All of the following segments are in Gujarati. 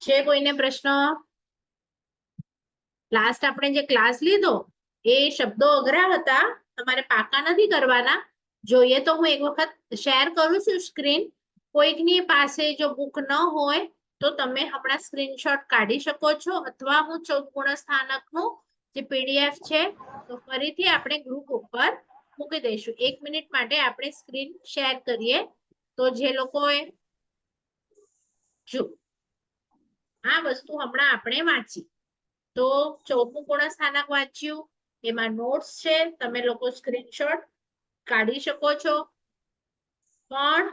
છે કોઈને પ્રશ્ન? લાસ્ટ આપણે જે ક્લાસ લીધો એ શબ્દો અઘરા હતા, તમારે પાકા નથી કરવાના. જોઈએ તો હું એક વખત શેર કરું છું સ્ક્રીન. કોઈકની પાસે જો બુક ન હોય તો તમે હમણાં સ્ક્રીનશોટ કાઢી શકો છો, અથવા હું 14 ગુણસ્થાનકનું જે પીડીએફ છે તો ફરીથી આપણે ગ્રુપ ઉપર મૂકી દઈશું. 1 મિનિટ માટે આપણે સ્ક્રીન શેર કરીએ તો જે લોકોએ જો આ વસ્તુ હમણાં આપણે વાંચી તો 14મું ગુણસ્થાનક વાંચ્યું, એમાં નોટ્સ છે, તમે લોકો સ્ક્રીનશોટ કાઢી શકો છો. પણ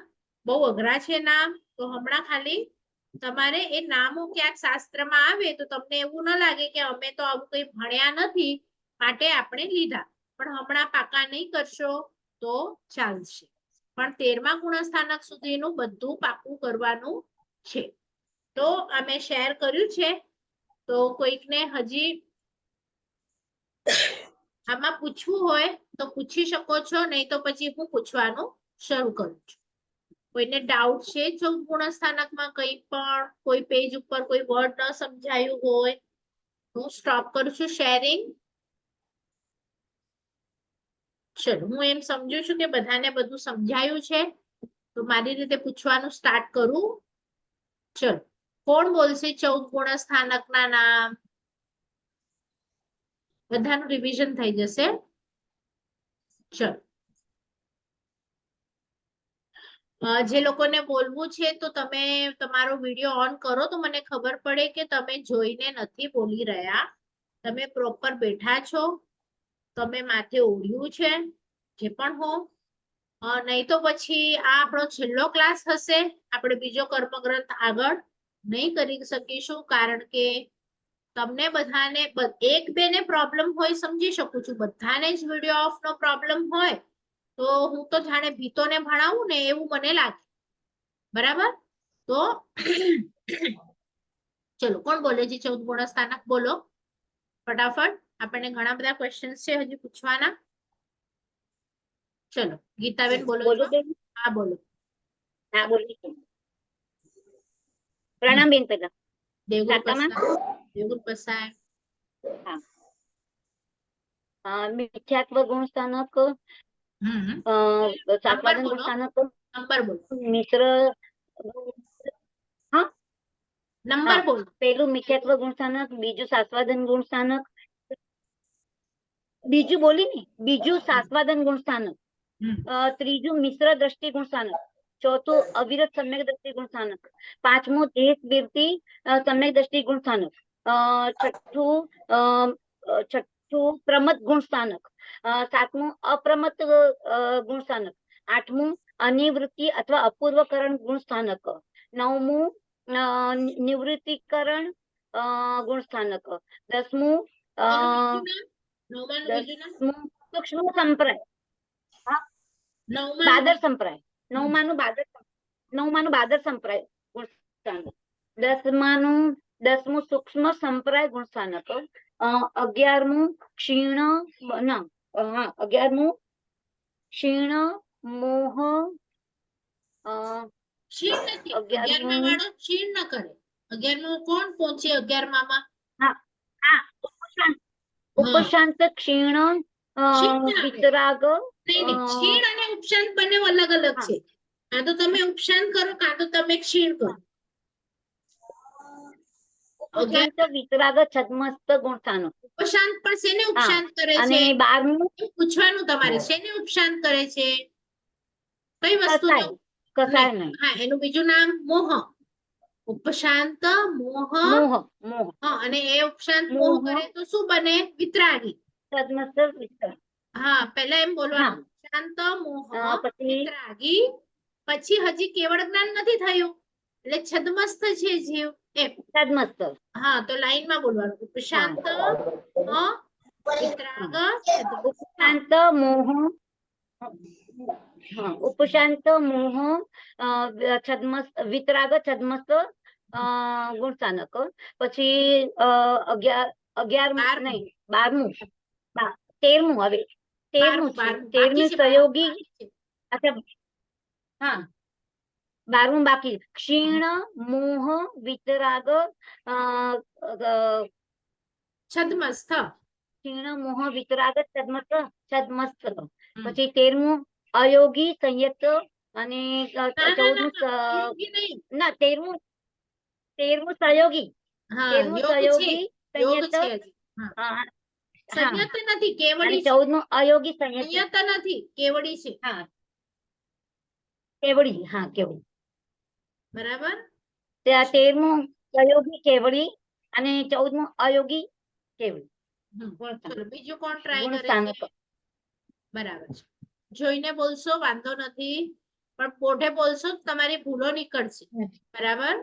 બહુ અઘરા છે નામ, તો હમણાં ખાલી તમારે એ નામો ક્યાંક શાસ્ત્રમાં આવે તો તમને એવું ન લાગે કે અમે તો આવું કંઈ ભણ્યા નથી માટે આપણે લીધા, પણ હમણાં પાકા નહીં કરશો તો ચાલશે. પણ 13મા ગુણસ્થાનક સુધીનું બધું પાકું કરવાનું છે. તો અમે શેર કર્યું છે, તો કોઈકને હજી આમાં પૂછવું હોય તો પૂછી શકો છો, નહીં તો પછી હું પૂછવાનું શરૂ કરું છું. કોઈને ડાઉટ છે 14 ગુણસ્થાનકમાં કંઈ પણ, કોઈ પેજ ઉપર કોઈ વર્ડ ન સમજાયું હોય હું સ્ટોપ કરું છું શેરિંગ. ચલો, હું એમ સમજુ છું કે બધાને બધું સમજાયું છે, તો મારી રીતે પૂછવાનું સ્ટાર્ટ કરું. ચલો, કોણ બોલશે 14 ગુણસ્થાનકના નામ? બધાનું રિવિઝન થઈ જશે. ચલો, જે લોકોને બોલવું છે તો તમે તમારો વિડીયો ઓન કરો તો મને ખબર પડે કે તમે જોઈને નથી બોલી રહ્યા, તમે પ્રોપર બેઠા છો, તમે માથે ઓઢ્યું છે, જે પણ હો. નહીં તો પછી આ આપણો છેલ્લો ક્લાસ હશે, આપણે બીજો કર્મગ્રંથ આગળ નહીં કરી શકીશું, કારણ કે તમને બધાને એક બે ને પ્રોબ્લેમ હોય સમજી શકું છું, બધાને જ વિડીયો ઓફ નો પ્રોબ્લેમ હોય તો હું તો જાણે ભીતોને ભણાવું ને એવું મને લાગે. બરાબર? તો ચલો, કોણ બોલે છે 14 ગુણસ્થાનક? બોલો ફટાફટ, આપણને ઘણા બધા ક્વેશ્ચન્સ છે હજી પૂછવાના. ચલો, ગીતાબેન બોલો છો? હા બોલો. હા બોલી. પ્રણામ બેન. પેલા દેવગુરુ પસાય. હા, મિથ્યાત્વ ગુણસ્થાનક, સાતવાદન ગુણસ્થાનક, નંબર બોલો. મિશ્ર, હા નંબર બોલો. પેલું મિથ્યાત્વ ગુણસ્થાનક, બીજું સાસ્વાદન ગુણસ્થાનક, બીજું બોલી ને, બીજું સાસ્વાદન ગુણસ્થાનક, ત્રીજું મિશ્ર દ્રષ્ટિ ગુણસ્થાનક, ચોથું અવિરત સમ્યક દ્રષ્ટિ ગુણસ્થાનક, પાંચમું દેશ બિરતી સમ્યક દ્રષ્ટિ ગુણસ્થાનક, છઠ્ઠું પ્રમત ગુણસ્થાનક, સાતમું અપ્રમત ગુણસ્થાનક, આઠમું અનિવૃત્તિ અથવા અપૂર્વકરણ ગુણસ્થાનક, નવમું નિવૃત્તિકરણ ગુણસ્થાનક, દસમું સૂક્ષ્મ સંપ્રાય, બાદર સંપ્રાય, નવમાનું બાદર સંપ્રાય ગુણસ્થાનક, દસમું સૂક્ષ્મ સંપ્રાય ગુણસ્થાનક, 11મું ક્ષીણ, 11મું ક્ષીણ મોહ, ક્ષીણ નથી, 11મા વાળો ક્ષીણ ન કરે. 11મું કોણ પહોંચે 11મામાં? ઉપશાંત ક્ષીણ વિતરાગ. ક્ષીણ અને ઉપશાંત બંને અલગ અલગ છે. કાં તો તમે ઉપશાંત કરો, કાં તો તમે ક્ષીણ કરો. ઉપશાંત વિતરાગ છદ્મસ્ત ગુણસ્થાનક. ઉપશાંત પણ શેને ઉપશાંત કરે છે? અને 12મું પૂછવાનું તમારે, શેને ઉપશાંત કરે છે? કઈ વસ્તુ? કસાય નહીં. હા, એનું બીજું નામ મોહ. ઉપશાંત મોહ. અને એ ઉપશાંત મોહ કરે તો શું બને? વિતરાગી. છદ્મસ્ત વિતરાગ. હા, પહેલા એમ બોલવાનું, શાંત મોહ વિતરાગી. પછી હજી કેવળ જ્ઞાન નથી થયું, એટલે છદ્મસ્ત છે જીવ એમ. છદ્મસ્ત. હા, તો લાઈનમાં બોલવાનું, ઉપશાંત વિતરાગ ઉપશાંત મોહ, ઉપશાંત મોહ છદ્મસ્ત વિતરાગ છદ્મસ્ત ગુણસ્થાનક. પછી 11મું નહીં, 12મું, 13મું, હવે 13મું છે, 13મું સહયોગી. અચ્છા, હા, 12મું બાકી. ક્ષીણ મોહ વિતરાગ છદ્મસ્થ. ક્ષીણ મોહ વિતરાગ છદ્મસ્થ. હમ. પછી 13મું અયોગી સંયત અને ના, ના, 14મું યોગી નહીં. ના 13મું સહયોગી. હા, 13મું યોગ છે. સહયોગી યોગ સંયત. છે હજી. હા. હા, સંયત નથી, અને કેવડી છે. 14મું અયોગી સંયત. સંયત નથી, કેવડી છે. હા, કેવડી. હા, કેવડી. બરાબર. 13મું સહયોગી કેવડી અને 14મું અયોગી કેવડી. ચલો બીજું કોણ ટ્રાય ગુણ કરે સ્થાનક. છે? બરાબર છે. જોઈને બોલશો વાંધો નથી, પણ પોઢે બોલશો તો તમારી ભૂલો નીકળશે. બરાબર.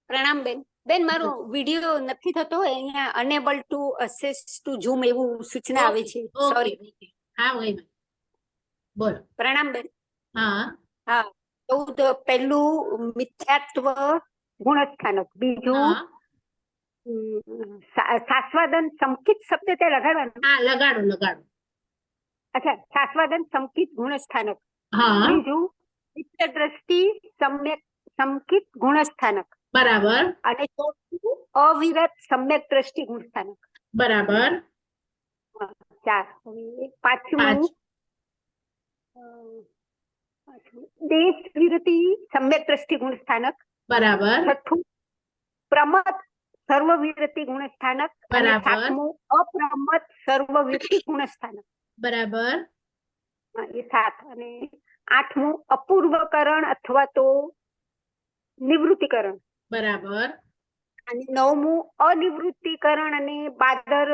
પ્રણામ બેન. બેન મારો વિડિયો નથી થતો, અહીંયા unable to access to Zoom એવું સૂચના આવે છે. Okay sorry. ઓકે. હા વહી બોલો. પ્રણામ બેન. હા. હા, 14 પહેલું મિથ્યાત્વ ગુણસ્થાનક. બીજું હા શાસ્વાદન સંકિત શબ્દ તે લગાડવાનું. હા, લગાડો. અચ્છા, શાસ્વાદન સંકિત ગુણસ્થાનક. હા બીજું મિત્ર દ્રષ્ટિ સમ્યક સંકિત ગુણસ્થાનક. બરાબર. અને ચોથું અવિરત સમ્યક દ્રષ્ટિ ગુણસ્થાનક. બરાબર. 4. હવે પાંચમું દેશ વિરતિ સમ્યક દ્રષ્ટિ ગુણસ્થાનક. બરાબર. છઠ્ઠું પ્રમત સર્વવિરતિ ગુણસ્થાનક. અને બરાબર. 7મું અપ્રમત સર્વવિરતિ ગુણસ્થાનક. બરાબર. એ 7. અને 8મું અપૂર્વકરણ અથવા તો નિવૃત્તિકરણ. બરાબર. અને 9મું અનિવૃત્તિકરણ અને બાદર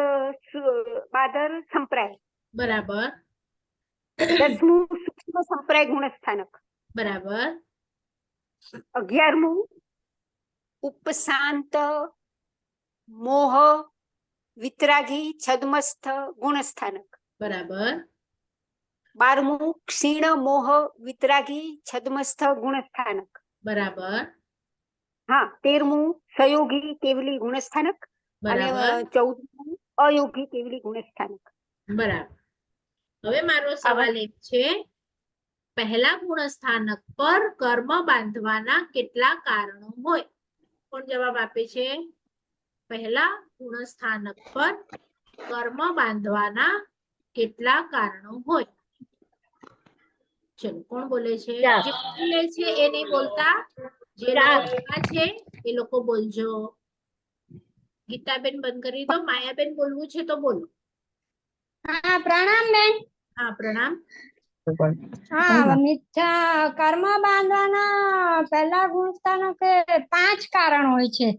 સંપ્રાય. બરાબર. 10મું સૂક્ષ્મ સંપ્રાય ગુણસ્થાનક. બરાબર. 11મું ઉપશાંત મોહ વિતરાગી છદ્મસ્થ ગુણસ્થાનક. બરાબર. 12મું ક્ષીણ મોહ વિતરાગી છદ્મસ્થ ગુણસ્થાનક. બરાબર. હા, 13મું સહયોગી કેવલી ગુણસ્થાનક. અને બરાબર. 14મું અયોગી કેવલી ગુણસ્થાનક. બરાબર. હવે મારો સવાલ એક છે, પહેલા ગુણસ્થાનક પર કર્મ બાંધવાના કેટલા કારણો હોય? કોણ જવાબ આપે છે? પહેલા ગુણસ્થાનક પર કર્મ બાંધવાના કેટલા કારણો હોય? ચલો કોણ બોલે છે? ચાર. જે બોલે છે એ નહીં બોલતા, જે લોકો 4. ભેગા છે એ લોકો બોલજો. ગીતાબેન બંધ કરી દો. માયાબેન બોલવું છે તો બોલો. હા, પ્રણામ બેન. હા, પ્રણામ. હા, મિથ્યા કર્મ બાંધવાના પહેલા ગુણસ્થાનકે 5 કારણ હોય છે.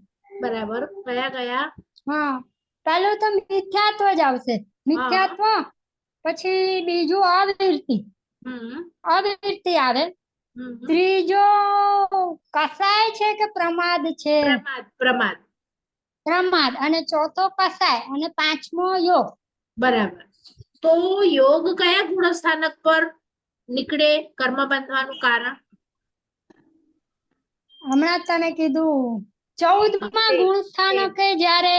બરાબર. કયા? હા, પહેલું તો મિથ્યાત્વ જ આવશે. મિથ્યાત્વ, પછી બીજું અવિરતિ આવે. ત્રીજો કસાય છે કે પ્રમાદ છે? પ્રમાદ. અને ચોથો કસાય. અને 5મો યોગ. બરાબર. તો યોગ કયા ગુણસ્થાનક પર નીકળે કર્મ બાંધવાનું કારણ? હમણાં તમે કીધું 14મા ગુણસ્થાનકે જ્યારે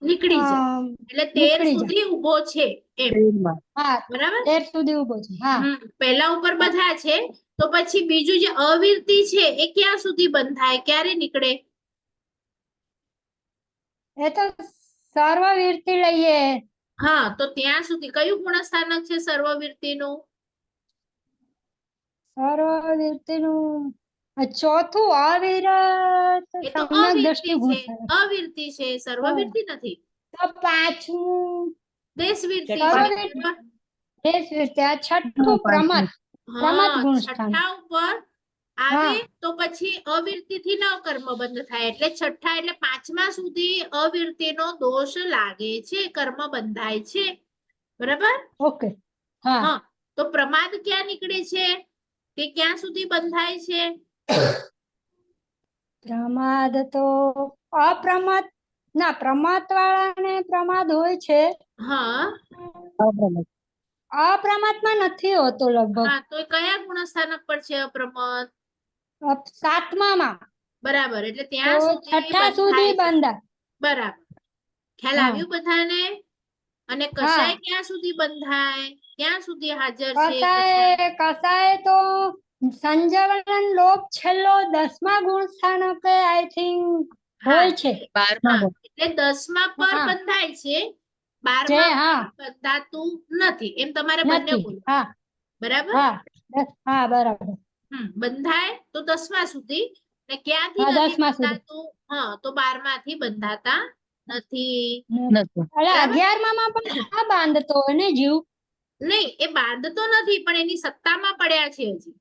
નીકળી જાય એટલે 13 સુધી ઉભો છે એમ. હા, બરાબર. 13 સુધી ઉભો છે. હા, પહેલા ઉપર બધા છે, તો પછી બીજું જે અવિરતિ છે એ ક્યાં સુધી બંધાય, ક્યારે નીકળે? એ તો સર્વવીરથી લઈએ. હા, તો ત્યાં સુધી કયું ગુણસ્થાનક છે સર્વવીરતિનું? સર્વવીરતીનું ચોથું અવિરત એ તો સમ્યક અવિરતિ દ્રષ્ટિ છે. ગુણસ્થાનક. અવિરતિ છે, સર્વવીરતિ નથી. તો 5મું દેશવીરતિ છે. સર્વવીરતી. દેશવીરતી. આ 6ઠું પ્રમત હા, ગુણસ્થાનક. છઠ્ઠા ઉપર આવે તો પછી અવિરતિ થી ન કર્મ બંધ થાય. એટલે છઠ્ઠા એટલે 5મા સુધી અવિરતિનો દોષ લાગે છે, કર્મ બંધાય છે. બરાબર. ઓકે. હા, હા, તો પ્રમાદ ક્યાં નીકળે છે? તે ક્યાં સુધી બંધાય છે? પ્રમાદ તો અપ્રમાદ. ના, પ્રમાદ વાળાને પ્રમાદ હોય છે. હા. અપ્રમાદમાં નથી હોતો લગભગ. હા, તો એ કયા ગુણસ્થાનક પર છે અપ્રમદ? 7મામાં. બરાબર. એટલે તો ત્યાં સુધી 6ઠ્ઠા સુધી બંધાય. બંધાય. બરાબર. ખ્યાલ હા, આવ્યું બધાને? અને હા. કસાય ક્યાં સુધી બંધાય? ક્યાં સુધી હાજર છે કસાય? કસાય તો સંજ્ઞાવલન લોપ છેલ્લો 10મા ગુણ સ્થાનકે આઈ થિંક હોય છે. 12માં હા, એટલે 10મા પર હા. બંધાય છે, જે 12મા હા પર બંધાતું નથી, એમ તમારે બંને નથી. બોલવું. હા બરાબર. હા બરાબર. બંધાય તો 10મા સુધી, ને ક્યાંથી હા, નથી 10મા સુધી. બંધાતું? હા, તો 12માંથી બંધાતા નથી. નથી. એટલે બરાબર. 11મા પણ આ બાંધતો હોય ને જીવ. નહીં, એ બાંધતો નથી, પણ એની સત્તામાં પડ્યા છે હજી.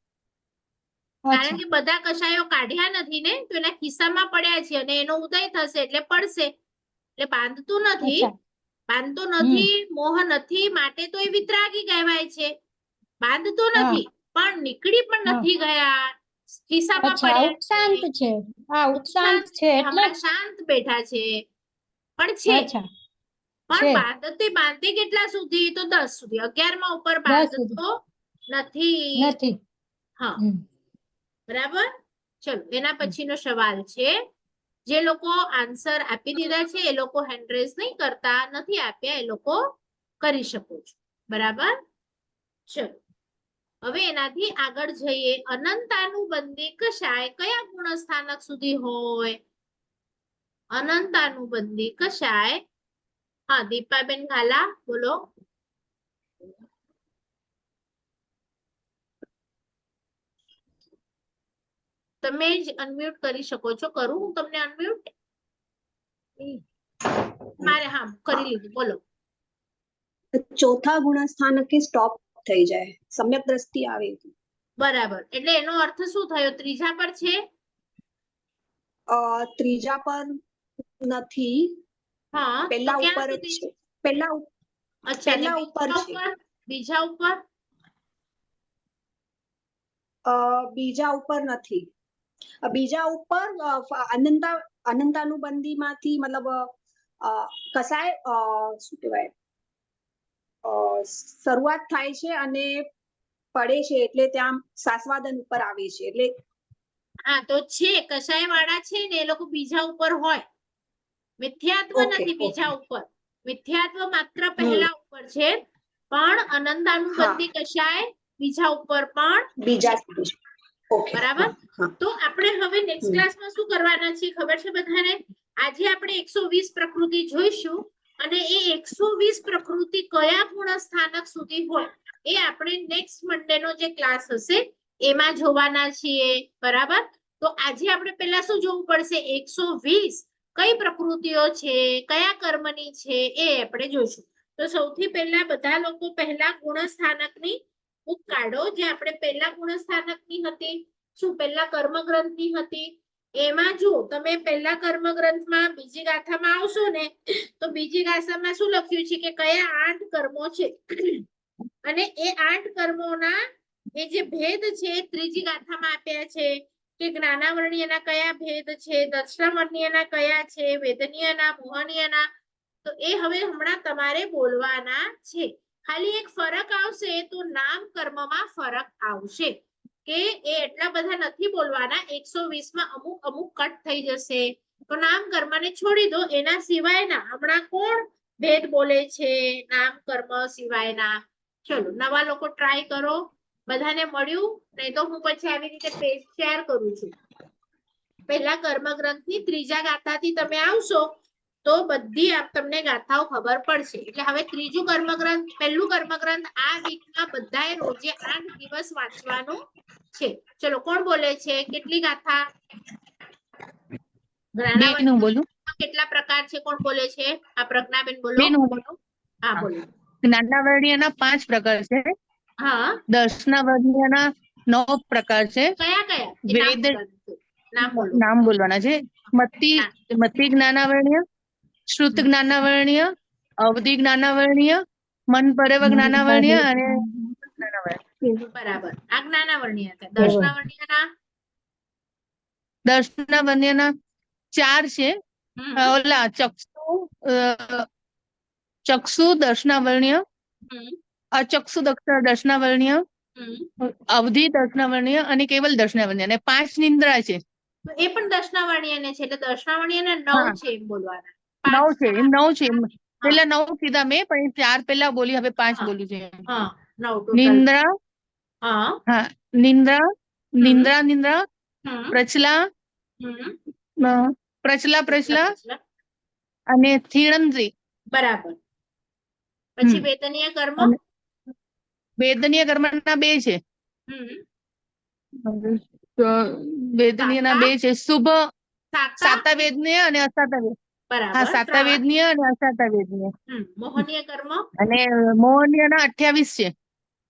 કારણ અચ્છા કે બધા કશાયો કાઢ્યા નથી ને, તો એના ખિસ્સામાં પડ્યા છે, અને એનો ઉદય થશે એટલે પડશે. એટલે બાંધતું નથી, અચ્છા. બાંધતો હમ. નથી, મોહ નથી, માટે તો એ વિતરાગી કહેવાય છે. બાંધતો હા નથી, પણ નીકળી પણ હા. નથી ગયા, ખિસ્સામાં અચ્છા, પડ્યા ઉપશાંત છે, છે. હા, ઉપશાંત ઉપશાંત છે છે, એટલે. હમણાં શાંત બેઠા છે, પણ છે. અચ્છા, પણ છે. બાંધે કેટલા સુધી? તો 10 સુધી. 11મા ઉપર 10 સુધી બાંધતો નથી. નથી. હા, હમ. બરાબર. ચલો, એના પછીનો સવાલ છે. જે લોકો આન્સર આપી દીધા છે એ લોકો હેન્ડ રેઝ નહીં કરતા, નથી આપ્યા એ લોકો કરી શકો છો. બરાબર. ચલો, હવે એનાથી આગળ જઈએ. અનંતાનુબંધી કશાય કયા ગુણસ્થાનક સુધી હોય? અનંતાનુબંધી કશાય. હા, દીપાબેન ગાલા, બોલો. તમે જ અનમ્યુટ કરી શકો છો. કરું હું તમને અનમ્યુટ? મારે હા કરી લીધું, બોલો. ચોથા ગુણસ્થાનકે સ્ટોપ થઈ જાય, સમ્યક દ્રષ્ટિ આવે. બરાબર. એટલે એનો અર્થ શું થયો? ત્રીજા પર છે? ત્રીજા પર નથી, હા, તો પહેલા ક્યાં ઉપર જ સુધી? છે. પહેલા અચ્છા, ને પહેલા ઉપર બીજા છે. ઉપર? બીજા ઉપર? બીજા ઉપર નથી. બીજા ઉપર અનંતાનુબંધીમાંથી મતલબ કસાય શું કહેવાય, શરૂઆત થાય છે અને પડે છે, એટલે ત્યાં સાસ્વાદન ઉપર આવે છે. એટલે હા, તો છે કશાય વાળા છે ને, એ લોકો બીજા ઉપર હોય. મિથ્યાત્વ ઓકે નથી ઓકે. બીજા ઉપર. મિથ્યાત્વ માત્ર પહેલા ઉપર છે, પણ અનંતાનુબંધી કશાય બીજા ઉપર પણ બીજા છે. ઓકે. બરાબર. હા. તો આપણે હવે નેક્સ્ટ ક્લાસમાં શું કરવાના છે ખબર છે બધાને? આજે આપણે 120 પ્રકૃતિ જોઈશું, અને એ 120 પ્રકૃતિ કયા ગુણસ્થાનક સુધી હોય એ આપણે નેક્સ્ટ મંડે નો જે ક્લાસ હશે એમાં જોવાના છીએ. બરાબર. તો આજે આપણે પહેલા શું જોવું પડશે? 120 કઈ પ્રકૃતિઓ છે, કયા કર્મની છે, એ આપણે જોઈશું. તો સૌથી પહેલા બધા લોકો પહેલા ગુણસ્થાનકની બુક કાઢો. જે આપણે પહેલા ગુણસ્થાનકની હતી, શું પહેલા કર્મગ્રંથની હતી, એમાં જો તમે પહેલા કર્મગ્રંથમાં બીજી ગાથામાં આવશો ને, તો બીજી ગાથામાં શું લખ્યું છે કે કયા 8 કર્મો છે, અને એ 8 કર્મોના એ જે ભેદ છે ત્રીજી ગાથામાં આપ્યા છે. કે જ્ઞાનાવર્ણ્યના કયા ભેદ છે, દર્શનાવર્ણ્યના કયા છે, વેદનીયના, મોહનીયના. તો એ હવે હમણાં તમારે બોલવાના છે. ખાલી એક ફરક આવશે, તો નામ કર્મમાં ફરક આવશે, કે એ એટલા બધા નથી બોલવાના. 120માં અમુક અમુક કટ થઈ જશે, તો નામ કર્મને છોડી દો. એના સિવાયના હમણાં કોણ ભેદ બોલે છે નામ કર્મ સિવાયના? ચલો, નવા લોકો ટ્રાય કરો. બધાને મળ્યું? નહીં તો હું પછી આવી રીતે પેજ શેર કરું છું. પહેલા કર્મગ્રંથની ત્રીજા ગાથાથી તમે આવશો તો બધી તમને ગાથાઓ ખબર પડશે. એટલે હવે ત્રીજું કર્મગ્રંથ, પહેલું કર્મગ્રંથ આ વીકમાં બધાએ રોજે 8 દિવસ વાંચવાનું છે. ચલો, કોણ બોલે છે? કેટલી ગાથા? બેન હું બોલું? કેટલા પ્રકાર છે? કોણ બોલે છે? આ પ્રજ્ઞાબેન બોલો. બેન હું બોલું? હા, બોલો. જ્ઞાનાવર્ણ્યના 5 પ્રકાર છે, હા, દર્શનાવર્ણ્યના 9 પ્રકાર છે. કયા કયા? એ નામ વેદ બોલવાનું છે. નામ બોલો. નામ બોલવાના છે. મતિ જ્ઞાનાવર્ણ્ય, શ્રુત જ્ઞાનાવર્ણ્ય, અવધિ જ્ઞાનાવર્ણ્ય, મન પરવ જ્ઞાનાવર્ણ્ય અને જ્ઞાનાવર્ણ્ય. બરાબર. આ જ્ઞાનાવર્ણ્ય હતા. દર્શનાવર્ણ્યના દર્શનાવર્ણ્યના 4 છે. ઓલા ચક્ષુ દર્શનાવર્ણ્ય, અચક્ષુ દર્શનાવર્ણ્ય, અવધિ દર્શનાવર્ણ્ય અને કેવલ દર્શનાવર્ણ્ય, અને 5 નિંદ્રા છે. તો એ પણ દર્શનાવર્ણ્યને છે. એટલે દર્શનાવર્ણ્યના 9 છે એમ બોલવાના. 9 છે. 9 છે. હા. પેલા 9 કીધા મેં, પણ 4 પેલા બોલી, હવે 5 હા. બોલું છે. હા, 9 ટોટલ. નિંદ્રા, હા, હા, નિંદ્રા, નિંદ્રા નિંદ્રા, હમ પ્રચલા, હમ અ, પ્રચલા પ્રચલા પ્રચલા. અને થીણંત્રી. બરાબર. પછી હમ. વેદનીય કર્મ. અને વેદનીય કર્મના બે છે. હમ વેદનીયના બે છે. શુભ સાતા. સાતા વેદનીય અને અસાતા વેદ. હા, બરાબર. સાતા 3. વેદનીય અને અસાતા વેદનીય. મોહનીય કર્મ. અને મોહનીયના 28 છે.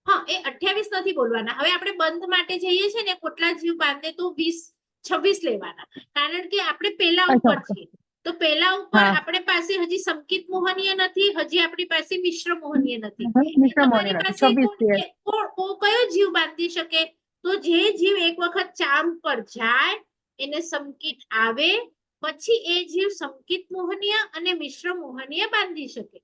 હા, એ 28 નથી બોલવાના. હવે આપણે બંધ માટે જઈએ છીએ ને, કોટલા જીવ બાંધે તો 26 લેવાના. કારણ કે આપણે પેલા ઉપર અચ્છા. છીએ. તો પેલા ઉપર હા. આપણે પાસે હજી સંકિત મોહનીય નથી, હજી આપણી પાસે મિશ્ર મોહનીય નથી. એ મિશ્ર તમારી મોહનીય પાસે 26 છે. કયો જીવ બાંધી શકે? તો જે જીવ એક વખત 4 ઉપર જાય એને સંકિત આવે, પછી એ જીવ સંકિત મોહનીય અને મિશ્ર મોહનીય બાંધી શકે.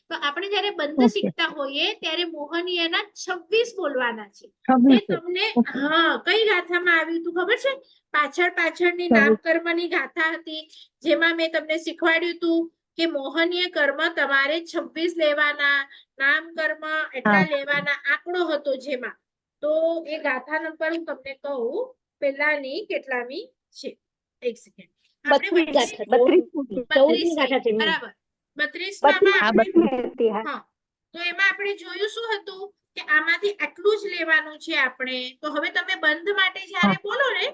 તો આપણે જયારે બંધ ઓકે. શીખતા હોઈએ ત્યારે મોહનીયના 26 બોલવાના છે. 26 એ છે. તમને ઓકે. હા કઈ ગાથામાં આવ્યું હતું ખબર છે? પાછળની 26. નામકર્મની ગાથા હતી, જેમાં મેં તમને શીખવાડ્યું હતું કે મોહનીય કર્મ તમારે 26 લેવાના, નામ કર્મ એટલા હા. લેવાના, આંકડો હતો જેમાં. તો એ ગાથા નંબર હું તમને કહું, પેલાની કેટલામી છે. એક સેકન્ડ. 32 ગાથા, 32 14મી ગાથા છે. બરાબર. 32 આ આપણે 32 હતી, હા. હા, તો એમાં આપણે જોયું શું હતું કે આમાંથી આટલું જ લેવાનું છે આપણે. તો હવે તમે બંધ માટે હા. જ્યારે બોલો ને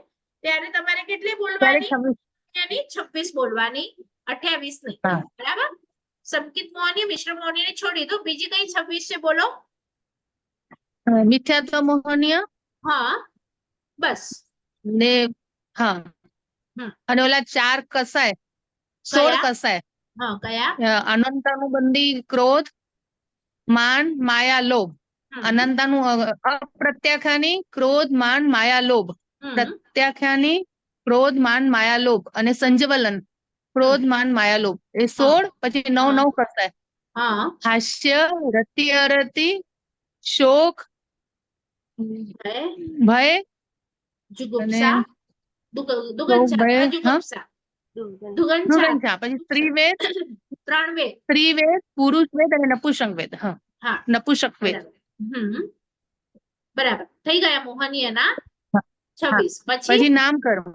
ત્યારે તમારે કેટલી ત્યારે બોલવાની? 26. એની 26 બોલવાની, 28 નહીં. હા. બરાબર. સંકિત મોહની, મિશ્ર મોહની ને છોડી દો. બીજી કઈ 26 છે બોલો? મિથ્યાત્વ મોહનીય હા, બસ. ને હા, હમ. અને ઓલા 4 કસાય, 16 કયા? કસાય. હા, કયા? અનંતાનુબંધી ક્રોધ, માન, માયા, લોભ. અનંતાનું અપ્રત્યાખ્યાની ક્રોધ, માન, માયા, લોભ. પ્રત્યાખ્યાની ક્રોધ, માન, માયા, લોભ. અને સંજવલન ક્રોધ, માન, માયા, લોભ. એ 16, પછી 9 કસાય. હા, હાસ્ય, રતિ અરતિ, શોક, ભય અને જુગુપ્સા, શોક, દુગંચા, ભય, હા, જુગુપ્સા, દુગંચા. મૃગંછા. પછી સ્ત્રીવેદ, 3 વેદ. સ્ત્રીવેદ, પુરુષ વેદ અને નપુંસક વેદ. હા, હા, નપુંસક વેદ. બરાબર. બરાબર. થઈ ગયા મોહનીયના હા. 26. પછી નામકર્મ.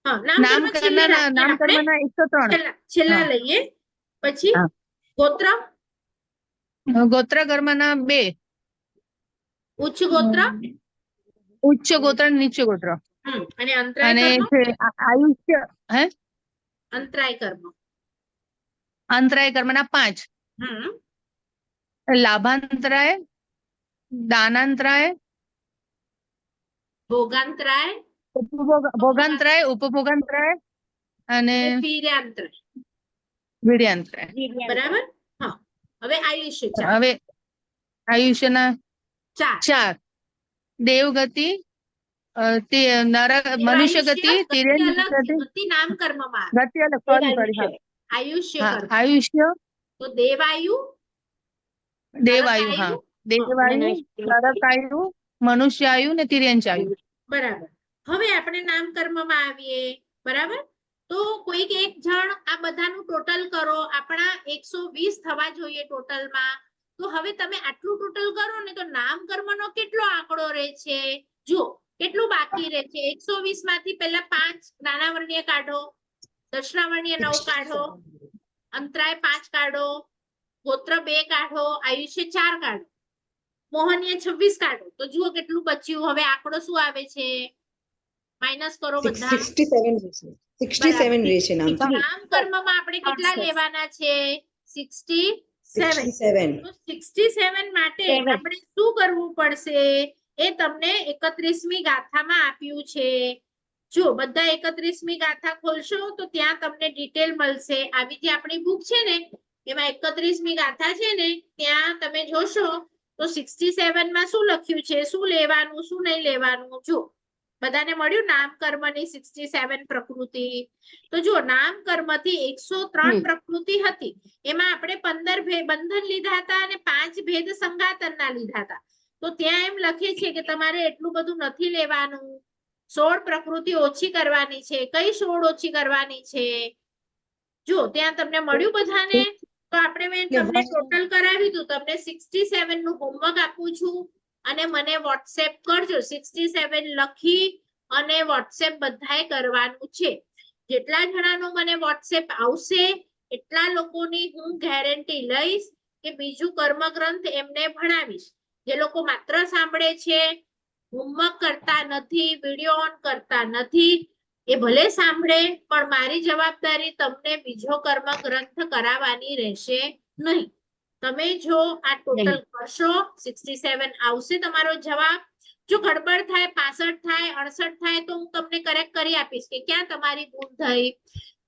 હા, નામકર્મ છેલ્લે રાખીએ આપણે. નામકર્મના 103. છેલ્લા હા. લઈએ. પછી હા. ગોત્ર, ગોત્ર કર્મના 2. ઉચ્ચ ગોત્ર, ઉચ્ચ ગોત્ર અને નીચ ગોત્ર. અને અંતરાય અને કર્મ. છે આયુષ્ય, હે, અંતરાય કર્મ. અંતરાય કર્મના 5. લાભાંતરાય, દાનાંતરાય, ભોગાંતરાય, ભોગાંતરાય, ઉપભોગાંતરાય અને વીર્યાંતરાય. વીર્યાંતરાય. બરાબર. હા, હવે આયુષ્ય 4. હવે આયુષ્યના 4. 4. દેવગતિ, તે મનુષ્ય ગતિ, તિર્યક ગતિ, ગતિ નામ કર્મમાં આવે. ગતિ અલગ, સોરી, હા. આયુષ્ય હા, કર્મ. આયુષ્ય, તો દેવાયુ, દેવાયુ, હા, દેવાયુ, નરકાયુ, મનુષ્યાયુ ને તિર્યંચાયુ. બરાબર. હવે આપણે નામ કર્મમાં આવીએ. બરાબર. તો કોઈક એક જણ આ બધાનું ટોટલ કરો. આપણા 120 થવા જોઈએ ટોટલમાં. તો હવે તમે આટલું ટોટલ કરો ને તો નામ કર્મનો કેટલો આંકડો રહે છે? જુઓ કેટલું બાકી રહે છે. 120 માંથી પહેલા 5 નાના વર્ણીય કાઢો, દશના વર્ણીય 9 કાઢો, અંતરાય 5 કાઢો, ગોત્ર 2 કાઢો, આયુષ્ય 4 કાઢો, મોહનીય 26 કાઢો. તો જુઓ કેટલું બચ્યું. હવે આંકડો શું આવે છે? માઇનસ કરો બધા. 67 રહે છે નામ. નામ કર્મમાં આપણે કેટલા લેવાના છે? 67. 67. તો 67 માટે આપણે શું કરવું પડશે? એ તમને 31મી ગાથામાં આપ્યું છે. જો બધા 31મી ગાથા ખોલશો તો ત્યાં તમને ડિટેલ મળશે. આવી જે આપણી બુક છે ને એમાં 31મી ગાથા છે ને ત્યાં તમે જોશો તો 67 માં શું લખ્યું છે, શું લેવાનું, શું નહીં લેવાનું. જો બધાને મળ્યું નામ કર્મની 67 પ્રકૃતિ. તો જો નામ કર્મથી 103 પ્રકૃતિ હતી. એમાં આપણે 15 બંધન લીધા હતા અને 5 ભેદ સંગાતનના લીધા હતા. તો ત્યાં એમ લખે છે કે તમારે એટલું બધું નથી લેવાનું. 16 પ્રકૃતિ ઓછી કરવાની છે. કઈ 16 ઓછી કરવાની છે? જો ત્યાં તમને મળ્યું બધાને? તો આપણે મેં તમને ટોટલ કરાવી દીધું. તમને 67 નું હોમવર્ક આપું છું અને મને વોટ્સએપ કરજો. 67 લખી અને વોટ્સએપ બધાએ કરવાનું છે. જેટલા જણાનો મને વોટ્સએપ આવશે એટલા લોકોની હું ગેરંટી લઈશ કે બીજું કર્મગ્રંથ એમને ભણાવીશ. જે લોકો માત્ર સાંભળે છે, હોમવર્ક કરતા નથી, વિડીયો ઓન કરતા નથી, એ ભલે સાંભળે પણ મારી જવાબદારી તમને બીજો કર્મગ્રંથ કરાવવાની રહેશે નહીં. તમે જો આ ટોટલ કરશો 67 આવશે તમારો જવાબ. જો ગડબડ થાય 65 થાય 68 થાય તો હું તમને કરેક્ટ કરી આપીશ કે ક્યાં તમારી ભૂલ થઈ.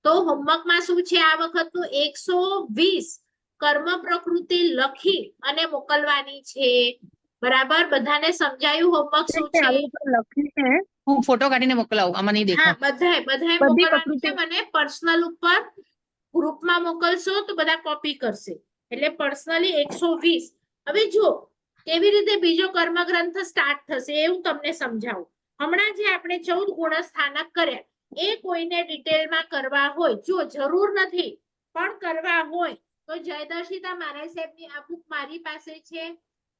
તો હોમવર્કમાં શું છે આ વખતનું 120 કર્મ પ્રકૃતિ લખી અને મોકલવાની છે. બરાબર, બધાને સમજાયું હોમવર્ક શું છે? લખ્યું છે, હું ફોટો કાઢીને મોકલાવું, આમાં નહીં હા, દેખાય. બધાએ બધી મોકલવાનું છે. પ્રકૃતિ મને પર્સનલ ઉપર ગ્રુપમાં મોકલશો તો બધા કોપી કરશે. એટલે પર્સનલી 120. હવે જુઓ કેવી રીતે બીજો કર્મગ્રંથ સ્ટાર્ટ થશે એવું તમને સમજાવું. હમણાં જે આપણે 14 ગુણસ્થાનક કર્યા એ કોઈને ડિટેલમાં કરવા હોય, જો જરૂર નથી પણ કરવા હોય તો જયદર્શિતા મારા સાહેબની આ બુક મારી પાસે છે,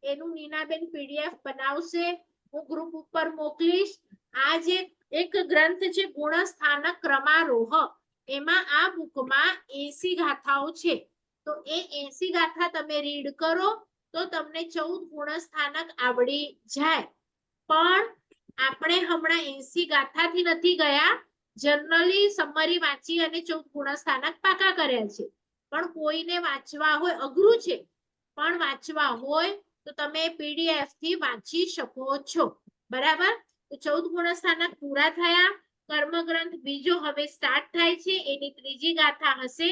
એનું નીનાબેન પીડીએફ બનાવશે, હું ગ્રુપ ઉપર મોકલીશ. આ જે એક ગ્રંથ છે ગુણસ્થાનક ક્રમારોહ, એમાં આ બુકમાં 80 ગાથાઓ છે. તો એ 80 ગાથા તમે રીડ કરો તો તમને 14 ગુણસ્થાનક આવડી જાય. પણ આપણે હમણાં 80 ગાથાથી નથી ગયા, જનરલી સમરી વાંચી અને 14 ગુણસ્થાનક પાકા કર્યા છે. પણ કોઈને વાંચવા હોય, અઘરું છે પણ વાંચવા હોય તો તમે પીડીએફ થી વાંચી શકો છો. બરાબર, તો 14 ગુણસ્થાનક પૂરા થયા. કર્મગ્રંથ બીજો હવે સ્ટાર્ટ થાય છે, એની ત્રીજી ગાથા હશે,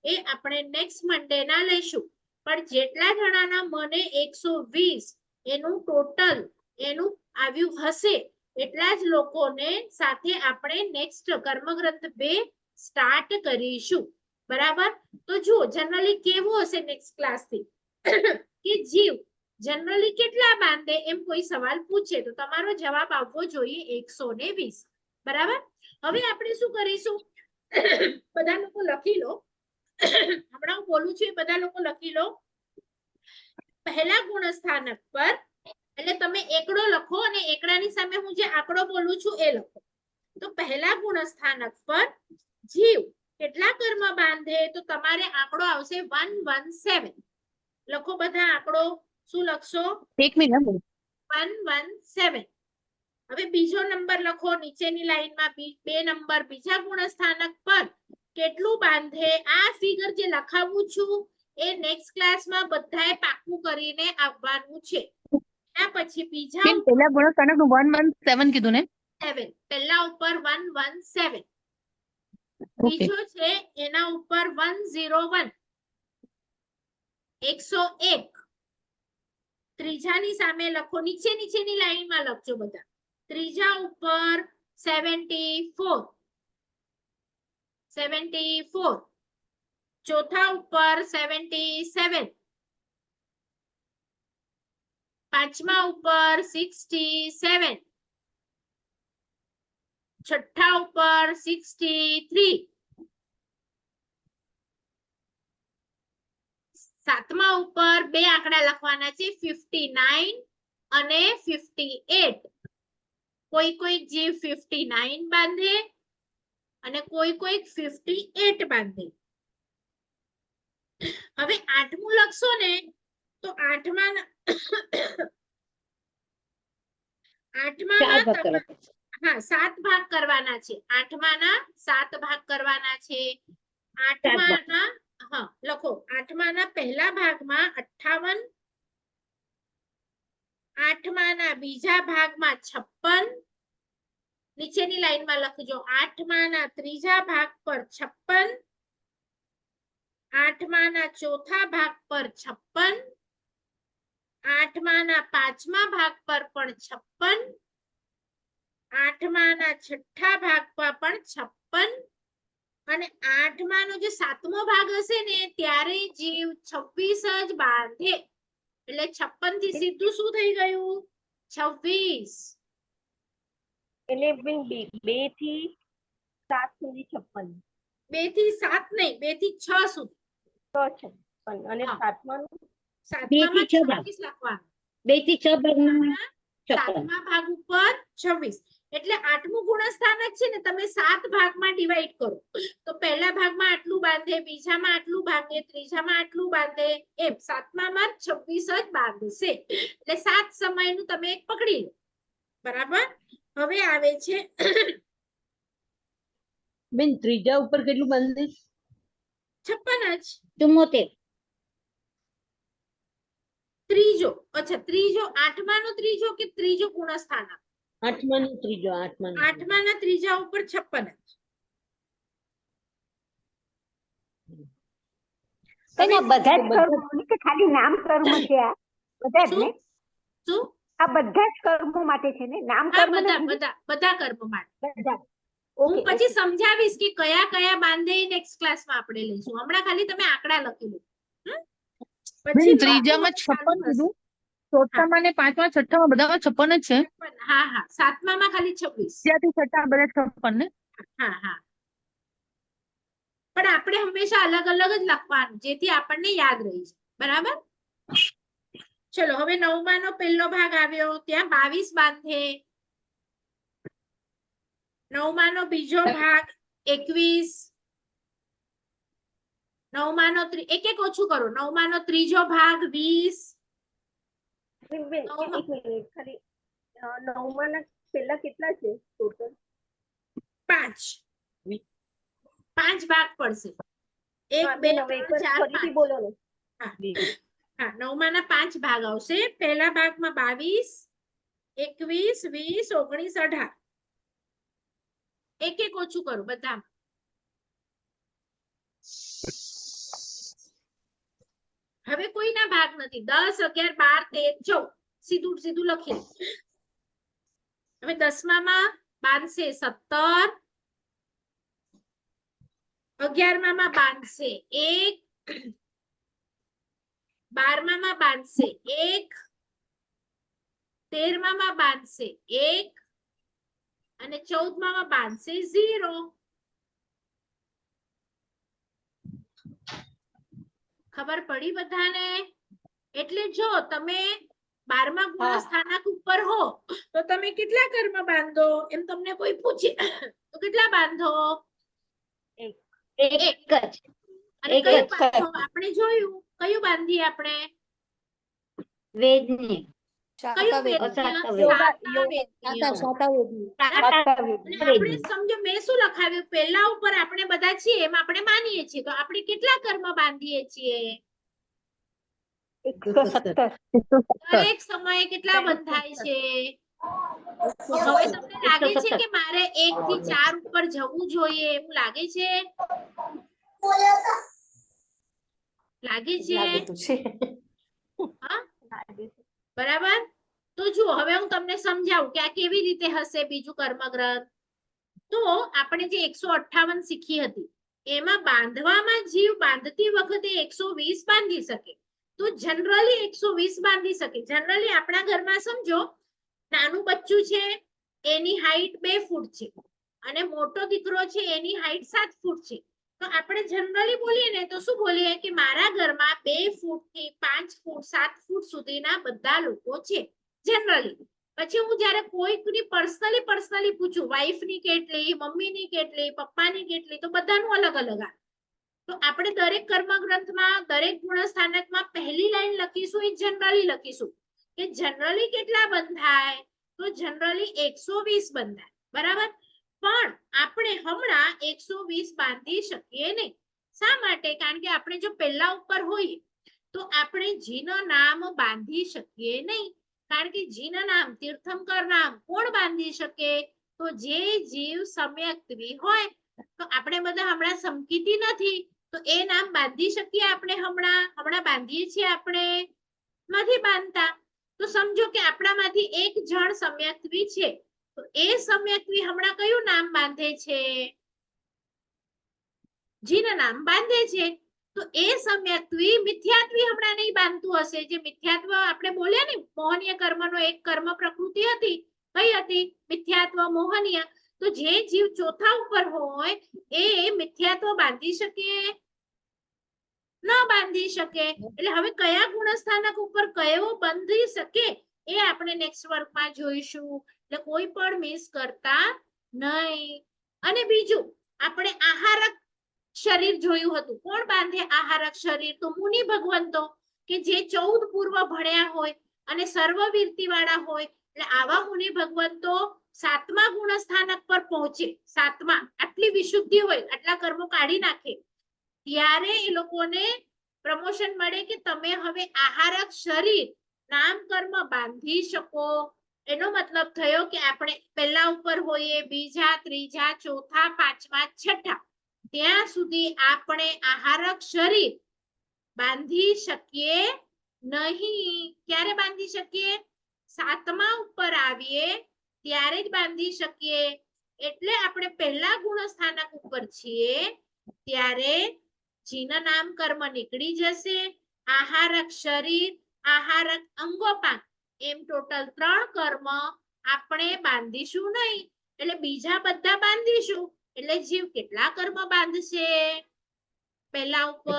એ આપણે નેક્સ્ટ મન્ડે ના લઈશું. પણ જેટલા જણાના મને 120 એનું ટોટલ એનું આવ્યું હશે એટલા જ લોકોને સાથે આપણે નેક્સ્ટ કર્મગ્રંથ 2 સ્ટાર્ટ કરીશું. બરાબર, તો જુઓ જનરલી કેવું હશે નેક્સ્ટ ક્લાસ થી કે જીવ જનરલી કેટલા બાંધે એમ કોઈ સવાલ પૂછે તો તમારો જવાબ આવવો જોઈએ 120. બરાબર, હવે આપણે શું કરીશું? બધા લોકો લખી લો. હમણાં હું બોલું છું એ બધા લોકો લખી લો. પહેલા ગુણસ્થાનક પર એટલે તમે એકડો લખો અને એકડાની સામે હું જે આંકડો બોલું છું એ લખો. તો પહેલા ગુણસ્થાનક પર જીવ કેટલા કર્મ બાંધે તો તમારે આંકડો આવશે 117. લખો બધા આંકડો. શું લખશો? 1 મિનિટ. 117. હવે બીજો નંબર લખો નીચેની લાઈનમાં. 2 નંબર બીજા ગુણસ્થાનક પર કેટલું બાંધે. આ ફિગર જે લખાવું છું એ નેક્સ્ટ ક્લાસમાં બધાએ પાકું કરીને આવવાનું છે. એના પછી બીજા પહેલા ગુણસ્થાનક નું 117 કીધું ને? 7 પહેલા ઉપર 117. બીજો છે એના ઉપર 101 101. ત્રીજાની સામે લખો, નીચેની લાઈનમાં લખજો બધા. ત્રીજા ઉપર 74. ચોથા ઉપર 77. પાંચમા ઉપર 67. છઠ્ઠા ઉપર 63. સાતમા ઉપર 2 આંકડા લખવાના છે 59 અને 58. કોઈ જીવ 59 બાંધે અને કોઈ 58 બાંધે. હવે આઠમું લખશો ને તો આઠમા હા 7 ભાગ કરવાના છે. આઠમાના 7 ભાગ કરવાના છે. આઠમાના હા લખો. આઠમાના પહેલા ભાગમાં 58. આઠમાના બીજા ભાગમાં 56. નીચેની લાઈનમાં લખજો. આઠમાના ત્રીજા ભાગ પર 56. આઠમાના ચોથા ભાગ પર 56. આઠમાના પાંચમા ભાગ પર પણ 56. આઠમાના છઠ્ઠા ભાગ પર પણ 56. અને આઠમાનો જે સાતમો ભાગ હશે ને ત્યારે જીવ 26 જ બાંધે. એટલે 56 થી સીધું શું થઈ ગયું? 26. એટલે 2 થી 7 સુધી 56. 2 થી 7 નહીં, 2 થી 6 સુધી. 56 અને હા. સાતમાનું 7માં 26 લખવાનું. 2 થી 6 ભાગમાં 56. સાતમા ભાગ ઉપર 26. એટલે 8મું ગુણસ્થાનક છે ને તમે 7 ભાગમાં ડિવાઈડ કરો. તો પહેલા ભાગમાં આટલું બાંધે, બીજામાં આટલું બાંધે, ત્રીજામાં આટલું બાંધે, એમ 7મામાં 26 જ બાંધશે. એટલે 7 સમયનું તમે એક પકડી લો. બરાબર. હવે આવે છે બેન ત્રીજા ઉપર કેટલું બાંધે? 56 જ. 74. ત્રીજો, અચ્છા ત્રીજો 8માનો ત્રીજો કે ત્રીજો ગુણસ્થાનક? આઠમાનો ત્રીજો. 8માના ત્રીજા ઉપર 56 જ. બેન આ બધા જ કર્મો કે ખાલી નામ કર્મ છે? આ બધા જ ને? શું? આ બધા જ કર્મો માટે છે ને? નામ હા, કર્મ બધા નથી? બધા બધા કર્મ માટે. બધા. હું ઓકે, પછી સમજાવીશ કે કયા કયા બાંધે નેક્સ્ટ ક્લાસમાં આપણે લઈશું. હમણાં ખાલી તમે આંકડા લખી લો. પછી ત્રીજામાં 56 કીધું, ચોથામાં ને પાંચમા છઠ્ઠામાં બધામાં 56 જ છે. હા હા, 7મામાં ખાલી 26. ત્યાંથી છઠ્ઠા બધા 56 ને. હા હા, પણ આપણે હંમેશા અલગ અલગ જ લખવાનું જેથી આપણને યાદ રહી જાય. બરાબર. ચલો હવે 9માનો પહેલો ભાગ આવ્યો, ત્યાં 22 બાંધે. 9માનો બીજો ભાગ 21. 9માનો એક એક ઓછું કરો. 9માનો ત્રીજો ભાગ 20. બેન, એક મિનિટ ખાલી. નવમાના પહેલા કેટલા છે ટોટલ? 5 ભાગ પડશે. 1 2 3 4 5. બોલો ને. હા, 9માના 5 ભાગ આવશે. પહેલા ભાગમાં 22, 21, 20, 19, 18. એક એક ઓછું કરું બધામાં. હવે કોઈના ભાગ નથી. 10, 11, 12, 13, 14 સીધું સીધું લખી લો. હવે 10મામાં બાંધશે 17. 11મામાં બાંધશે 1. 12મામાં બાંધશે 1. 13મામાં બાંધશે 1 અને 14મામાં બાંધશે 0. ખબર પડી બધાને? એટલે જો તમે 12મા ગુણસ્થાનક ઉપર હો તો તમે કેટલા કર્મ બાંધો એમ તમને કોઈ પૂછે તો કેટલા બાંધો? એક જ. અને એક કયું જ. બાંધો? આપણે જોયું કયું બાંધીએ આપણે? વેદની. કયું વેદ? આપણે સમજો મેં શું લખાવ્યું પહેલા ઉપર આપણે બધા છીએ એમ આપણે માનીએ છીએ તો આપણે કેટલા કર્મ બાંધીએ છીએ? 117. દરેક સમયે કેટલા બંધાય છે? હવે તમને લાગે છે કે મારે 1 થી 4 ઉપર જવું જોઈએ એવું લાગે છે? લાગે છે? હા, બરાબર. તો જુઓ હવે હું તમને સમજાવું કે આ કેવી રીતે હશે બીજું કર્મગ્રંથ. તો આપણે જે 158 શીખી હતી એમાં બાંધવામાં જીવ બાંધતી વખતે 120 બાંધી શકે. તો જનરલી 120 બાંધી શકે. જનરલી આપણા ઘરમાં સમજો નાનું બચ્ચું છે એની હાઈટ 2 ફૂટ છે અને મોટો દીકરો છે એની હાઈટ 7 ફૂટ છે. તો આપણે જનરલી બોલીએ ને તો શું બોલીએ કે મારા ઘરમાં 2 ફૂટ થી 5 ફૂટ 7 ફૂટ સુધીના બધા લોકો છે જનરલી. પછી હું જયારે કોઈકની પર્સનલી પૂછું વાઈફની કેટલી, મમ્મીની કેટલી, પપ્પાની કેટલી, તો બધાનું અલગ અલગ આવે. તો આપણે દરેક કર્મગ્રંથમાં દરેક ગુણસ્થાનકમાં પહેલી લાઈન લખીશું એ જનરલી લખીશું કે જનરલી કેટલા બંધાય? તો જનરલી 120 બંધાય. બરાબર. પણ આપણે હમણાં 120 બાંધી શકીએ નહીં. શા માટે? કારણ કે આપણે જો પહેલા ઉપર હોઈએ તો આપણે જીનું નામ બાંધી શકીએ નહીં. કારણ કે જીનું નામ તીર્થંકર નામ કોણ બાંધી શકે? તો જે જીવ સમ્યક્ત્વી હોય. તો આપણે બધા હમણાં સમકીતી નથી તો એ નામ બાંધી શકીએ આપણે? હમણાં બાંધીએ છીએ આપણે? નથી બાંધતા. તો સમજો કે આપણામાંથી એક જણ સમ્યક્ત્વી છે તો એ સમ્યક્ત્વી હમણાં કયું નામ બાંધે છે? જીનું નામ બાંધે છે. તો એ સમ્યક્ત્વી મિથ્યાત્વી હમણાં નહીં બાંધતું હશે. જે મિથ્યાત્વ આપણે બોલ્યા ને મોહનીય કર્મનો એક કર્મ પ્રકૃતિ હતી. કઈ હતી? મિથ્યાત્વ મોહનીય. તો જે જીવ ચોથા ઉપર હોય એ મિથ્યાત્વ બાંધી શકે? ન બાંધી શકે. એટલે હવે કયા ગુણસ્થાનક ઉપર કયો બાંધી શકે એ આપણે નેક્સ્ટ વર્કમાં જોઈશું. એટલે કોઈ પણ મિસ કરતા નહીં. અને બીજું આપણે આહારક શરીર જોયું હતું. કોણ બાંધે આહારક શરીર? તો મુનિ ભગવંતો, કે જે 14 પૂર્વ ભણ્યા હોય અને સર્વવીરતી વાળા હોય. એટલે આવા મુનિ ભગવંતો 7મા ગુણસ્થાનક પર પહોંચે. 7મા આટલી વિશુદ્ધિ હોય, આટલા કર્મો કાઢી નાખે, ત્યારે એ લોકોને પ્રમોશન મળે કે તમે હવે આહારક શરીર નામ કર્મ બાંધી શકો. એનો મતલબ થયો કે આપણે પહેલા ઉપર હોઈએ, બીજા, ત્રીજા, ચોથા, પાંચમા, છઠ્ઠા, ત્યાં સુધી આપણે આહારક શરીર બાંધી શકીએ નહીં. ક્યારે બાંધી શકીએ? 7મા ઉપર આવીએ ત્યારે જ બાંધી શકીએ. એટલે આપણે પહેલા ગુણસ્થાનક ઉપર છીએ ત્યારે જીન નામ કર્મ નીકળી જશે. આહારક શરીર, આહારક અંગોપાંગ, એમ ટોટલ 3 કર્મ આપણે બાંધીશું નહીં. એટલે બીજા બધા બાંધીશું. એટલે જીવ કેટલા કર્મ બાંધશે? પહેલા ઉપર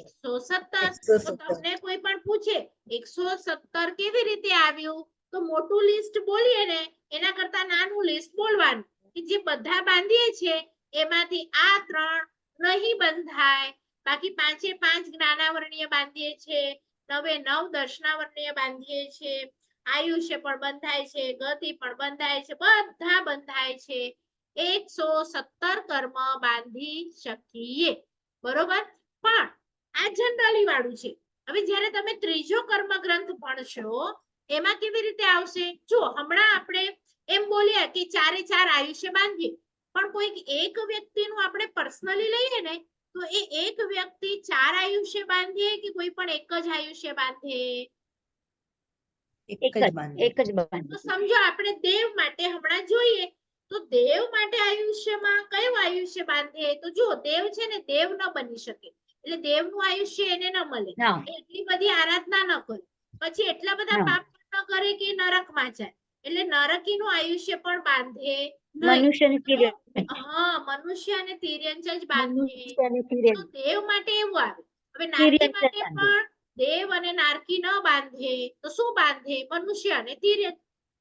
117. તો તમને કોઈ પણ પૂછે 117 કેવી રીતે આવ્યું, તો મોટું લિસ્ટ બોલીએ ને એના કરતા નાનું લિસ્ટ બોલવાનું, કે જે બધા બાંધીએ છે એમાંથી આ 3 નહીં બંધાય. બાકી 5 એ 5 જ્ઞાનાવરણીય બાંધીએ છે, 9 એ 9 દર્શનાવરણીય બાંધીએ છે, આયુષ્ય પણ બંધાય છે, ગતિ પણ બંધાય છે, બધા બંધાય છે. 117 કર્મ બાંધી શકીએ. બરોબર? પણ આ જનરલી વાળું છે. હવે જ્યારે તમે ત્રીજો કર્મ ગ્રંથ ભણશો એમાં કેવી રીતે આવશે? જો હમણાં આપણે એમ બોલ્યા કે 4 એ 4 આયુષ્ય બાંધીએ, પણ કોઈક એક વ્યક્તિનું આપણે પર્સનલી લઈએ ને, તો એ એક વ્યક્તિ 4 આયુષ્ય બાંધે કે કોઈ પણ એક જ આયુષ્ય બાંધે? એક જ બાંધે. તો સમજો આપણે દેવ માટે હમણાં જોઈએ, તો દેવ માટે આયુષ્યમાં કયું આયુષ્ય બાંધે? તો જો દેવ છે ને, દેવ ન બની શકે, એટલે દેવનું આયુષ્ય એને ન મળે. એટલી બધી આરાધના ન કરે, પછી એટલા બધા પાપ ન કરે કે નરકમાં જાય, એટલે નરકીનું આયુષ્ય પણ બાંધે નહીં. હા, મનુષ્ય અને તિર્યંચ જ બાંધે. તો દેવ માટે એવું આવે. હવે નારકી માટે પણ દેવ અને નારકી ન બાંધે, તો શું બાંધે? મનુષ્ય અને તિર્યંચ.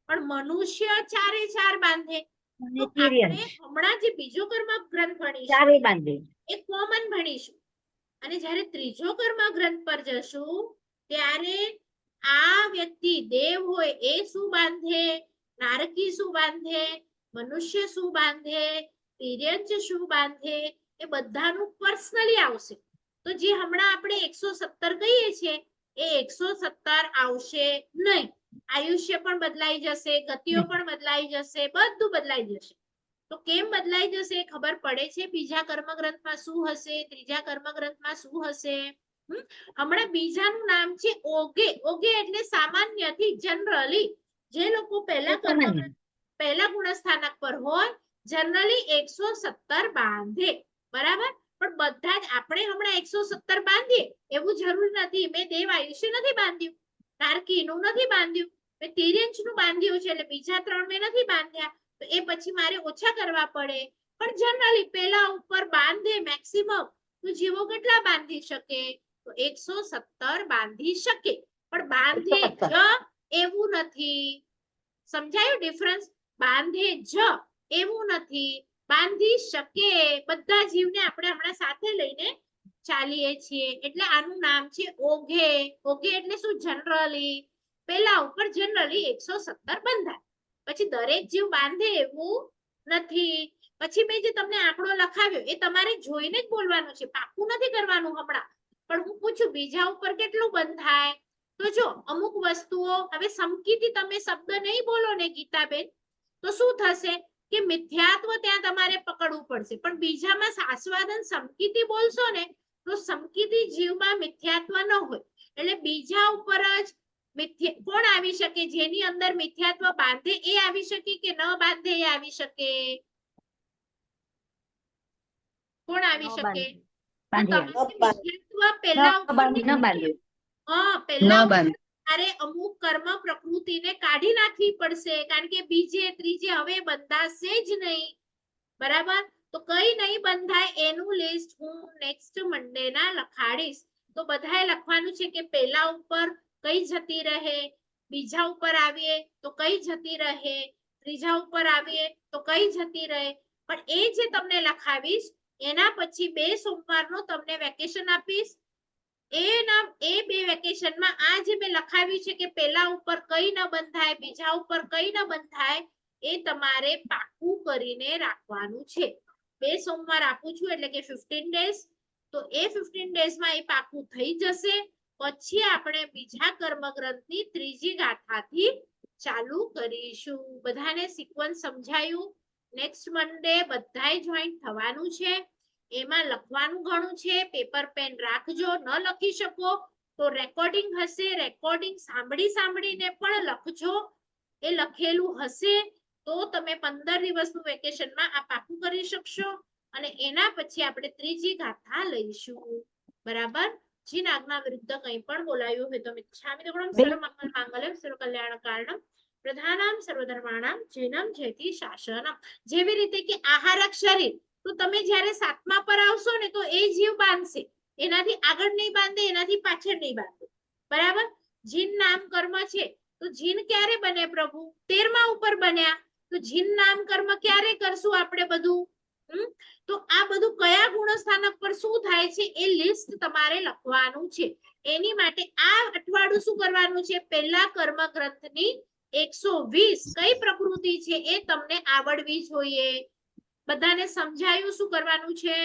પણ મનુષ્ય 4 એ 4 બાંધે. તો આપણે હમણાં જે બીજો કર્મ ગ્રંથ ભણીશું એ કોમન ભણીશું, અને જ્યારે ત્રીજો કર્મ ગ્રંથ પર જશું ત્યારે આ વ્યક્તિ દેવ હોય એ શું બાંધે, નારકી શું બાંધે, મનુષ્ય શું બાંધે, તિર્યંચ શું બાંધે, એ બધાનું પર્સનલી આવશે. તો જે હમણાં આપણે 117 કહીએ છીએ એ 117 આવશે નહીં. આયુષ્ય પણ બદલાઈ જશે, ગતિઓ પણ બદલાઈ જશે, બધું બદલાઈ જશે. તો કેમ બદલાઈ જશે ખબર પડે છે? બીજા કર્મ ગ્રંથમાં શું હશે, ત્રીજા કર્મ ગ્રંથમાં શું હશે? હમણાં બીજાનું નામ છે ઓગે. ઓગે એટલે સામાન્યથી, જનરલી જે લોકો પહેલા ગુણસ્થાનક પર હોય જનરલી 117 બાંધે. બરાબર? પણ બધા જ આપણે હમણાં 117 બાંધીએ એવું જરૂર નથી. મેં દેવ આયુષ્ય નથી બાંધ્યું, નારકીનું નથી બાંધ્યું, મેં તિર્યંચનું બાંધ્યું છે, એટલે બીજા 3 મેં નથી બાંધ્યા, તો એ પછી મારે ઓછા કરવા પડે. પણ જનરલી પહેલા ઉપર બાંધે મેક્સિમમ. તો જીવો કેટલા બાંધી શકે? તો 117 બાંધી શકે. પણ બાંધે જ એવું નથી. સમજાયું ડિફરન્સ? બાંધે જ એવું નથી, બાંધી શકે. બધા જીવને આપણે હમણાં સાથે લઈને ચાલીએ છીએ. એટલે આનું નામ છે ઓઘે. ઓઘે એટલે શું? જનરલી. પહેલા ઉપર જનરલી 117 બંધાય, પછી દરેક જીવ બાંધે એવું નથી. પછી મેં જે તમને આંકડો લખાવ્યો એ તમારે જોઈને જ બોલવાનું છે, પાકું નથી કરવાનું હમણાં. પણ હું પૂછું બીજા ઉપર કેટલું બંધાય? તો જો અમુક વસ્તુઓ, હવે સમકીતી તમે શબ્દ નહીં બોલો ને ગીતાબેન, તો શું થશે કે મિથ્યાત્વ ત્યાં તમારે પકડવું પડશે. પણ બીજામાં શાસ્વાદન સમકીતી બોલશો ને તો સમકીતી જીવમાં મિથ્યાત્વ ન હોય. એટલે બીજા ઉપર જ કોણ આવી શકે? જેની અંદર મિથ્યાત્વ બાંધે એ આવી શકે કે ન બાંધે એ આવી શકે? કોણ આવી શકે? મિથ્યાત્વ પહેલા ઉપર તારે અમુક કર્મ પ્રકૃતિને કાઢી નાખવી પડશે, કારણ કે બીજે ત્રીજે હવે બંધાશે જ નહીં. બરાબર? તો કઈ નહીં બંધાય એનું લિસ્ટ હું નેક્સ્ટ મંડે ના લખાડીશ. તો બધાએ લખવાનું છે કે પહેલા ઉપર કઈ જતી રહે, બીજા ઉપર આવીએ તો કઈ જતી રહે, ત્રીજા ઉપર આવીએ તો કઈ જતી રહે, પણ એ જે તમને લખાવીશ એના પછી 2 સોમવારનો તમને વેકેશન આપીશ. એ 2 વેકેશનમાં આ જે મેં લખાવ્યું છે કે પેલા ઉપર કઈ ન બંધાય, બીજા ઉપર કઈ ન બંધાય, એ તમારે પાકું કરીને રાખવાનું છે. 2 સોમવાર આપું છું એટલે કે 15 ડેઝ. તો એ 15 ડેઝમાં એ પાકું થઈ જશે. પછી આપણે બીજા કર્મગ્રંથની ત્રીજી ગાથાથી ચાલુ કરીશું. બધાને સિક્વન્સ સમજાયું? નેક્સ્ટ મંડે બધાય જોઈન્ટ થવાનું છે. એમાં લખવાનું ઘણું છે. પેપર પેન રાખજો. ન લખી શકો તો રેકોર્ડિંગ હશે, રેકોર્ડિંગ સાંભળીને પણ લખજો. એ લખેલું હશે તો તમે 15 દિવસનું વેકેશનમાં આ પાકું કરી શકશો. અને એના પછી આપણે ત્રીજી ગાથા લઈશું. બરાબર? જીન આજ્ઞા વિરુદ્ધ કંઈ પણ બોલાયું હોય તો મિચ્છામિ દુક્કડમ સર્વમંગલ માંગલ્યમ સર્વકલ્યાણ કારણમ પ્રધાનામ સર્વધર્માણામ જૈનમ જયતિ શાસનમ. જેવી રીતે કે આહારક શરીર, તો તમે જ્યારે 7મા પર આવશો ને તો એ જીવ બાંધશે, એનાથી આગળ નહીં બાંધે, એનાથી પાછળ નહીં બાંધે. બરાબર? જીન નામ કર્મ છે તો જીન ક્યારે બને પ્રભુ? 13મા ઉપર બન્યા. તો જીન નામ કર્મ ક્યારે કરશું આપણે બધું? તો આ બધું કયા ગુણસ્થાનક પર શું થાય છે એ લિસ્ટ તમારે લખવાનું છે. એની માટે આ અઠવાડિયું શું કરવાનું છે? પહેલા કર્મ ગ્રંથની 120 કઈ પ્રકૃતિ છે એ તમને આવડવી જોઈએ. બધાને સમજાયું શું કરવાનું છે?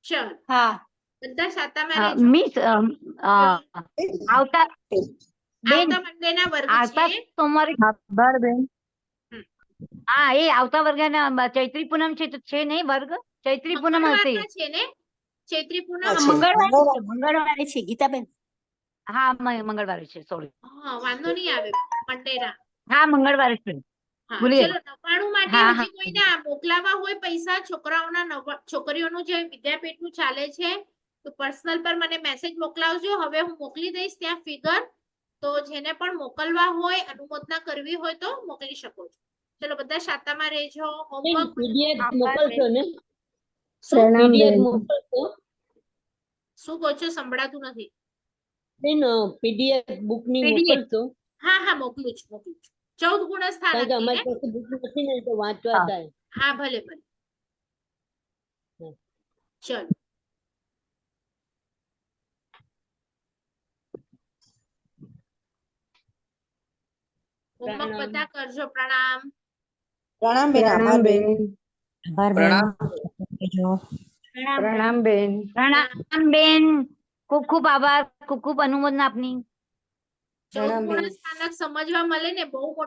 ચલ હા બધા સાતામાં રહેજો. મિસ આવતા બેન આવતા મંડેના વર્ગ આવતા છે. સોમવારે આભાર બેન. હા એ આવતા વર્ગના ચૈત્રી પૂનમ છે તો છે નહીં વર્ગ? ચૈત્રી પૂનમ હશે. મંગળવારના છે ને? ચૈત્રી પૂનમ મંગળવારે છે ગીતાબેન. હા મંગળવારે છે, સોરી. હા, વાંધો નહીં આવે. મંડેના. હા મંગળવારે છે. હા, ભૂલી ચલો 99 માટે હા, હજી કોઈને આ મોકલાવા હોય પૈસા છોકરાઓના છોકરીઓનું જે વિદ્યાપીઠનું ચાલે છે તો પર્સનલ પર મને મેસેજ મોકલાવજો. હવે હું મોકલી દઈશ ત્યાં ફિગર. તો જેને પણ મોકલવા હોય, અનુમોદના કરવી હોય તો મોકલી શકો છો. ચલો બધા શાતામાં રહેજો. હોમવર્ક પીડીએફ મોકલશો ને? પ્રણામ પીડીએફ બેન. મોકલશો શું કહો છો? સંભળાતું નથી. બેન? પીડીએફ બુક ની PDF. મોકલશો? હા મોકલું છું. 14 ગુણસ્થાનક કારણ કે ની અમારી ને? પાસે બુક નથી ને તો વાંચવા હા. થાય. હા ભલે. હમ. ચલો. હોમવર્ક પ્રણામ. બધા કરજો. પ્રણામ. પ્રણામ બેન. આભાર બેન. પ્રણામ. પ્રણામ બેન. પ્રણામ બેન. ખૂબ ખૂબ આભાર, ખૂબ ખૂબ અનુમોદના આપની. 14 ગુણસ્થાનક સમજવા મળે ને બહુ મોટું